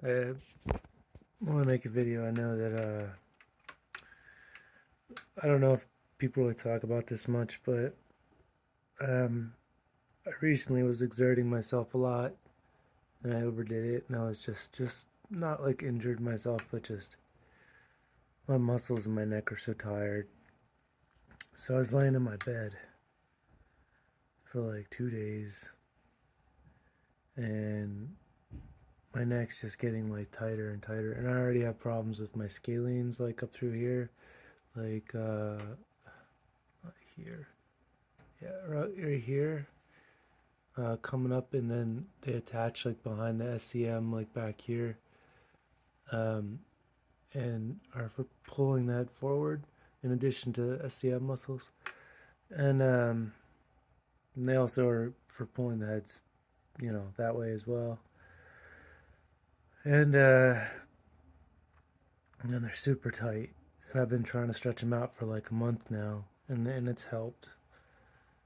I want to make a video. I know that I don't know if people really talk about this much, but um, I recently was exerting myself a lot, and I overdid it, and I was just not like injured myself, but just my muscles in my neck are so tired. So I was laying in my bed for like 2 days, and my neck's just getting like tighter and tighter, and I already have problems with my scalenes, like up through here, like here, yeah, right here coming up, and then they attach like behind the SCM, like back here, um, and are for pulling that forward in addition to the SCM muscles, and, and they also are for pulling the heads, that way as well. And they're super tight, and I've been trying to stretch them out for like a month now, and it's helped.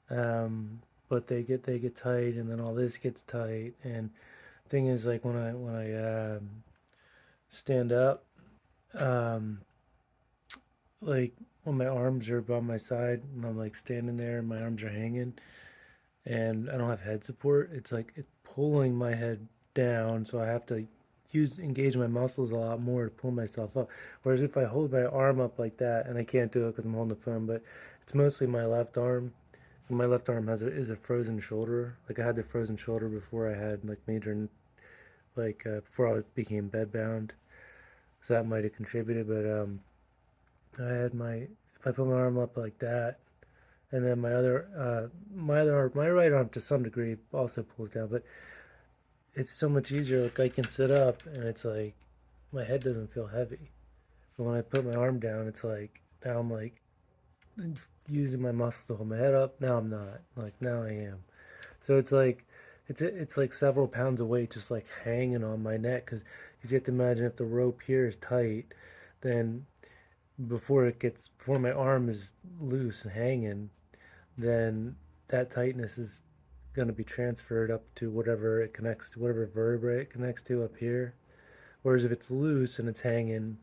Um, but they get tight, and then all this gets tight, and thing is, like when I stand up, um, like when my arms are by my side and I'm like standing there and my arms are hanging and I don't have head support, it's like it's pulling my head down, so I have to engage my muscles a lot more to pull myself up. Whereas if I hold my arm up like that, and I can't do it because I'm holding the phone, but it's mostly my left arm. And my left arm is a frozen shoulder. Like I had the frozen shoulder before I had like major, before I became bedbound, so that might have contributed. But I had if I put my arm up like that, and then my other arm, my right arm to some degree also pulls down, but it's so much easier. Like I can sit up, and it's like my head doesn't feel heavy. But when I put my arm down, it's like now I'm like using my muscles to hold my head up. Now I'm not. Like now I am. So it's like it's like several pounds of weight just like hanging on my neck, because you have to imagine if the rope here is tight, then before my arm is loose and hanging, then that tightness is going to be transferred up to whatever it connects to, whatever vertebrae it connects to up here. Whereas if it's loose and it's hanging,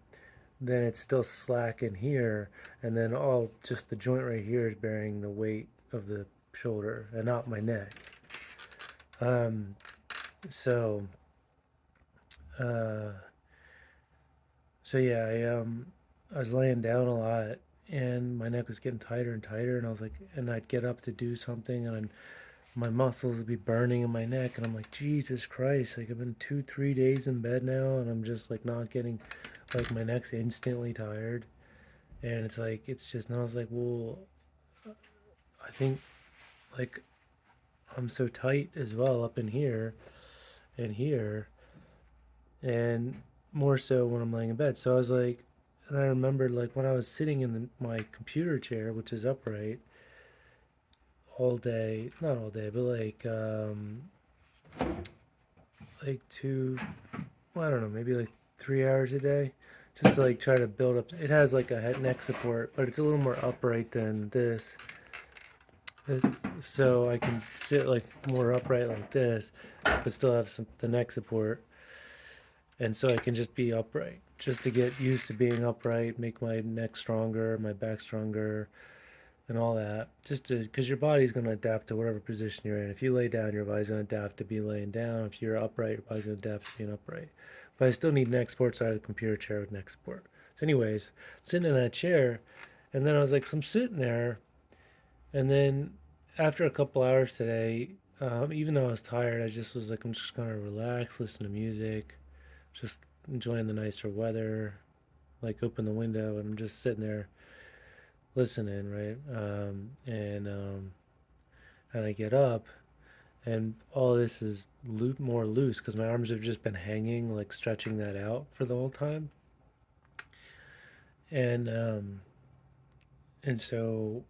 then it's still slack in here, and then all just the joint right here is bearing the weight of the shoulder and not my neck. Um, so, uh, so yeah, I was laying down a lot, and my neck was getting tighter and tighter, and I was like, and I'd get up to do something, and my muscles would be burning in my neck, and I'm like, Jesus Christ, like I've been 2 3 days in bed now, and I'm just like not getting, like my neck's instantly tired, and it's like it's just, and I was like, well, I think like I'm so tight as well up in here and here, and more so when I'm laying in bed. So I was like, and I remembered like when I was sitting in my computer chair, which is upright, all day, not all day, but like two, well, I don't know, maybe like 3 hours a day, just to like try to build up. It has like a head neck support, but it's a little more upright than this. So I can sit like more upright like this, but still have the neck support, and so I can just be upright, just to get used to being upright, make my neck stronger, my back stronger, and all that. Just to, because your body's going to adapt to whatever position you're in. If you lay down, your body's going to adapt to be laying down. If you're upright, your body's going to adapt to being upright. But I still need neck support, so I have a computer chair with neck support. So, anyways, sitting in that chair, and then I was like, so I'm sitting there, and then after a couple hours today, even though I was tired, I just was like, I'm just gonna relax, listen to music, just enjoying the nicer weather, like open the window, and I'm just sitting there listening, right? And I get up, and all this is more loose because my arms have just been hanging, like stretching that out for the whole time, and um, and so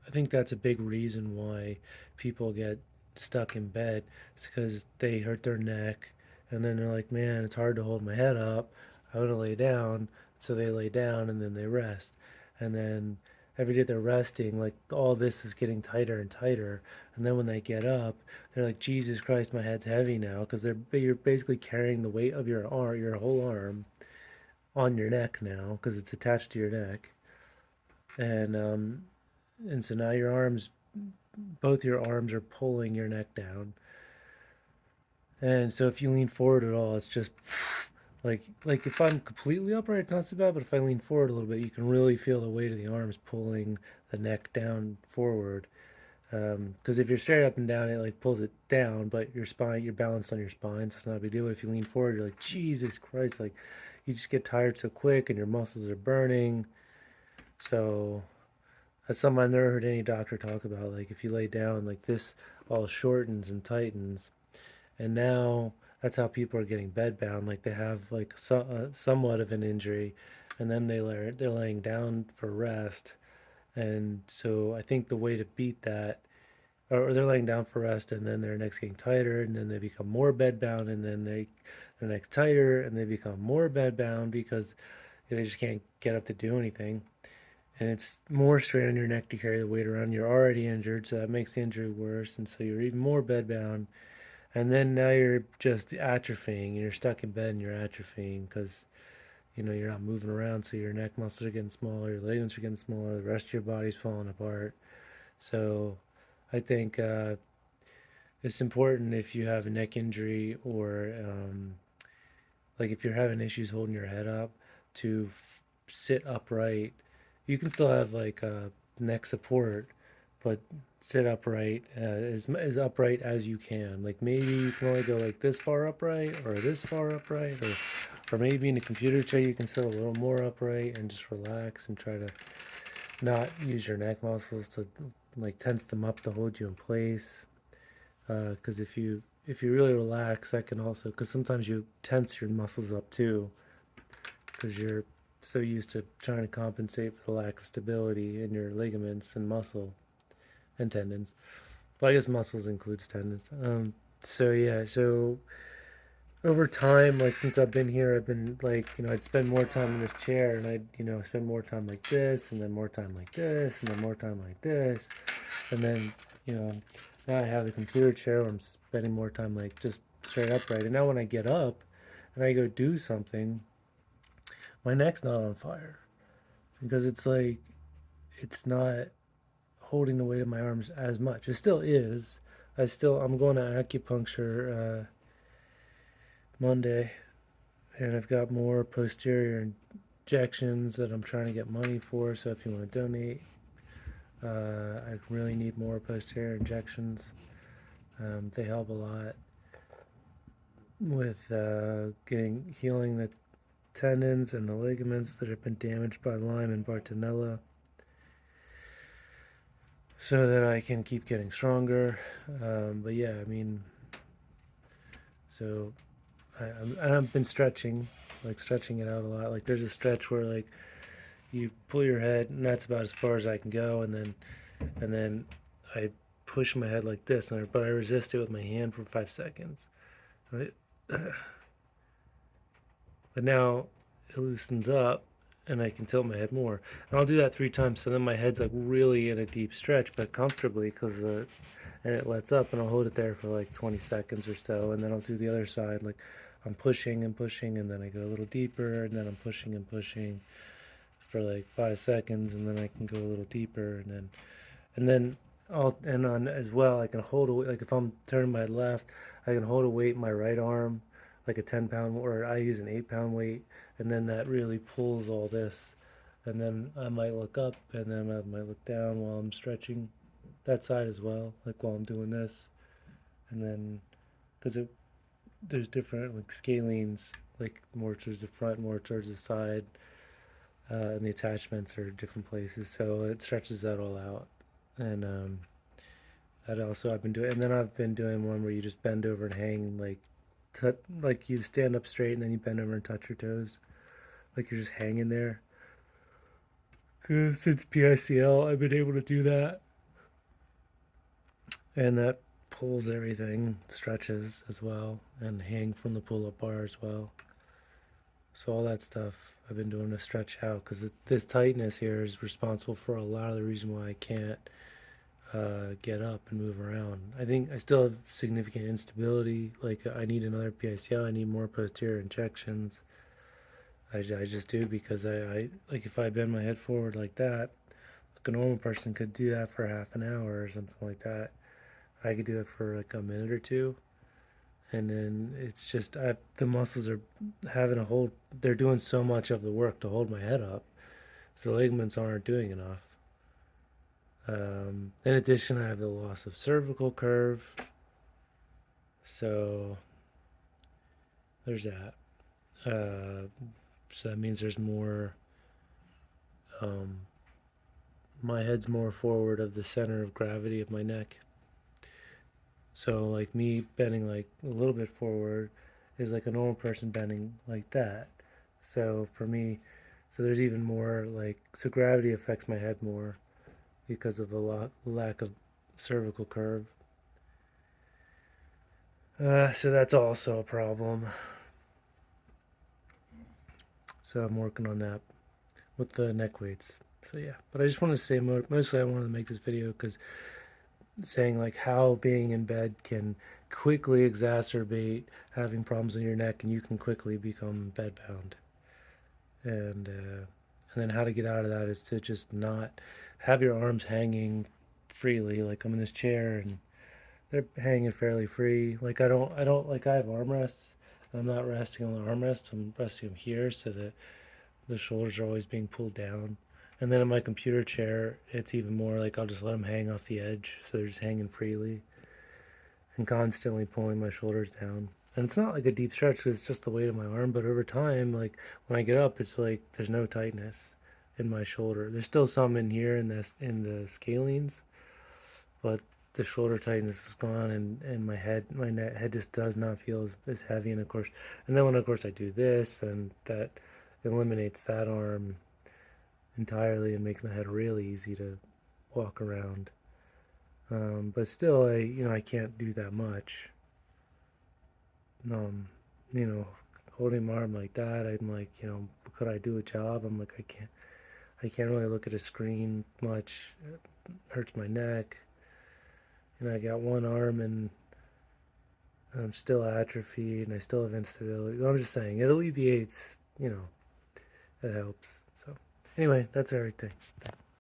I think that's a big reason why people get stuck in bed. It's because they hurt their neck, and then they're like, man, it's hard to hold my head up. I want to lay down. So they lay down, and then they rest. And then every day they're resting, like all this is getting tighter and tighter. And then when they get up, they're like, Jesus Christ, my head's heavy now, because you're basically carrying the weight of your arm, your whole arm, on your neck now, because it's attached to your neck. And so now your arms, both your arms are pulling your neck down. And so if you lean forward at all, it's just like if I'm completely upright, it's not so bad. But if I lean forward a little bit, you can really feel the weight of the arms pulling the neck down forward. Because if you're straight up and down, it like pulls it down, but your spine, you're balanced on your spine, so it's not a big deal. But if you lean forward, you're like, Jesus Christ, like you just get tired so quick, and your muscles are burning. So that's something I've never heard any doctor talk about. Like if you lay down, like this all shortens and tightens. And now that's how people are getting bedbound. Like they have like somewhat of an injury, and then they're laying down for rest. And so I think the way to beat that, or they're laying down for rest, and then their neck's getting tighter, and then they become more bedbound, and then their neck's tighter, and they become more bedbound because they just can't get up to do anything. And it's more strain on your neck to carry the weight around. You're already injured, so that makes the injury worse, and so you're even more bedbound. And then now you're just atrophying. You're stuck in bed and you're atrophying because you're not moving around. So your neck muscles are getting smaller, your ligaments are getting smaller, the rest of your body's falling apart. So I think it's important if you have a neck injury or like if you're having issues holding your head up to sit upright. You can still have like neck support, but sit upright as upright as you can. Like maybe you can only go like this far upright or this far upright, or maybe in a computer chair you can sit a little more upright and just relax and try to not use your neck muscles to like tense them up to hold you in place. Because if you really relax, that can also, because sometimes you tense your muscles up too because you're so used to trying to compensate for the lack of stability in your ligaments and muscle and tendons. But I guess muscles includes tendons. So yeah, so over time, like since I've been here, I've been like, I'd spend more time in this chair, and I'd, spend more time like this, and then more time like this, and then more time like this, and then, you know, now I have the computer chair where I'm spending more time like just straight upright. And now when I get up and I go do something, my neck's not on fire because it's like it's not holding the weight of my arms as much. It still is. I'm going to acupuncture Monday, and I've got more posterior injections that I'm trying to get money for. So if you want to donate, I really need more posterior injections. They help a lot with getting healing the tendons and the ligaments that have been damaged by Lyme and Bartonella, so that I can keep getting stronger. But yeah, I mean, so I've been stretching, like stretching it out a lot. Like there's a stretch where like you pull your head, and that's about as far as I can go, and then I push my head like this, but I resist it with my hand for 5 seconds. Right? But now it loosens up, and I can tilt my head more. And I'll do that 3 times, so then my head's like really in a deep stretch, but comfortably, and it lets up, and I'll hold it there for like 20 seconds or so, and then I'll do the other side. Like I'm pushing and pushing, and then I go a little deeper, and then I'm pushing and pushing for like 5 seconds, and then I can go a little deeper, and then and on as well, I can hold a weight. Like if I'm turning my left, I can hold a weight in my right arm, like a 10 pound, or I use an 8 pound weight, and then that really pulls all this. And then I might look up, and then I might look down while I'm stretching that side as well, like while I'm doing this. And then, because there's different like scalenes, like more towards the front, more towards the side, and the attachments are different places, so it stretches that all out. And that also I've been doing, and then I've been doing one where you just bend over and hang, like you stand up straight and then you bend over and touch your toes, like you're just hanging there. Since PICL, I've been able to do that, and that pulls everything, stretches as well, and hang from the pull-up bar as well. So all that stuff I've been doing to stretch out because this tightness here is responsible for a lot of the reason why I can't get up and move around. I think I still have significant instability. Like I need another PICL. I need more posterior injections. I just do because I like if I bend my head forward like that, like a normal person could do that for half an hour or something like that. I could do it for like a minute or two, and then it's just the muscles are having a hold. They're doing so much of the work to hold my head up, so the ligaments aren't doing enough. In addition, I have the loss of cervical curve, so there's that. Uh, so that means there's more. Um, my head's more forward of the center of gravity of my neck. So like me bending like a little bit forward is like a normal person bending like that. So for me, so there's even more like so gravity affects my head more because of the lack of cervical curve. So that's also a problem. So I'm working on that with the neck weights. So yeah, but I just want to say mostly I wanted to make this video because saying like how being in bed can quickly exacerbate having problems in your neck and you can quickly become bedbound. And then how to get out of that is to just not have your arms hanging freely. Like I'm in this chair and they're hanging fairly free. Like I don't like I have armrests. I'm not resting on the armrest. I'm resting them here so that the shoulders are always being pulled down. And then in my computer chair, it's even more like I'll just let them hang off the edge, so they're just hanging freely and constantly pulling my shoulders down. And it's not like a deep stretch because it's just the weight of my arm, but over time, like when I get up, it's like there's no tightness in my shoulder. There's still some in here in the scalenes, but the shoulder tightness is gone, and head just does not feel as heavy. And of course, and then when of course I do this, then that eliminates that arm entirely and makes my head really easy to walk around. But still, I can't do that much. Um, you know, holding my arm like that, I'm like, could I do a job? I'm like, I can't really look at a screen much. It hurts my neck. I got one arm and I'm still atrophied and I still have instability. I'm just saying, it alleviates, it helps. So, anyway, that's everything.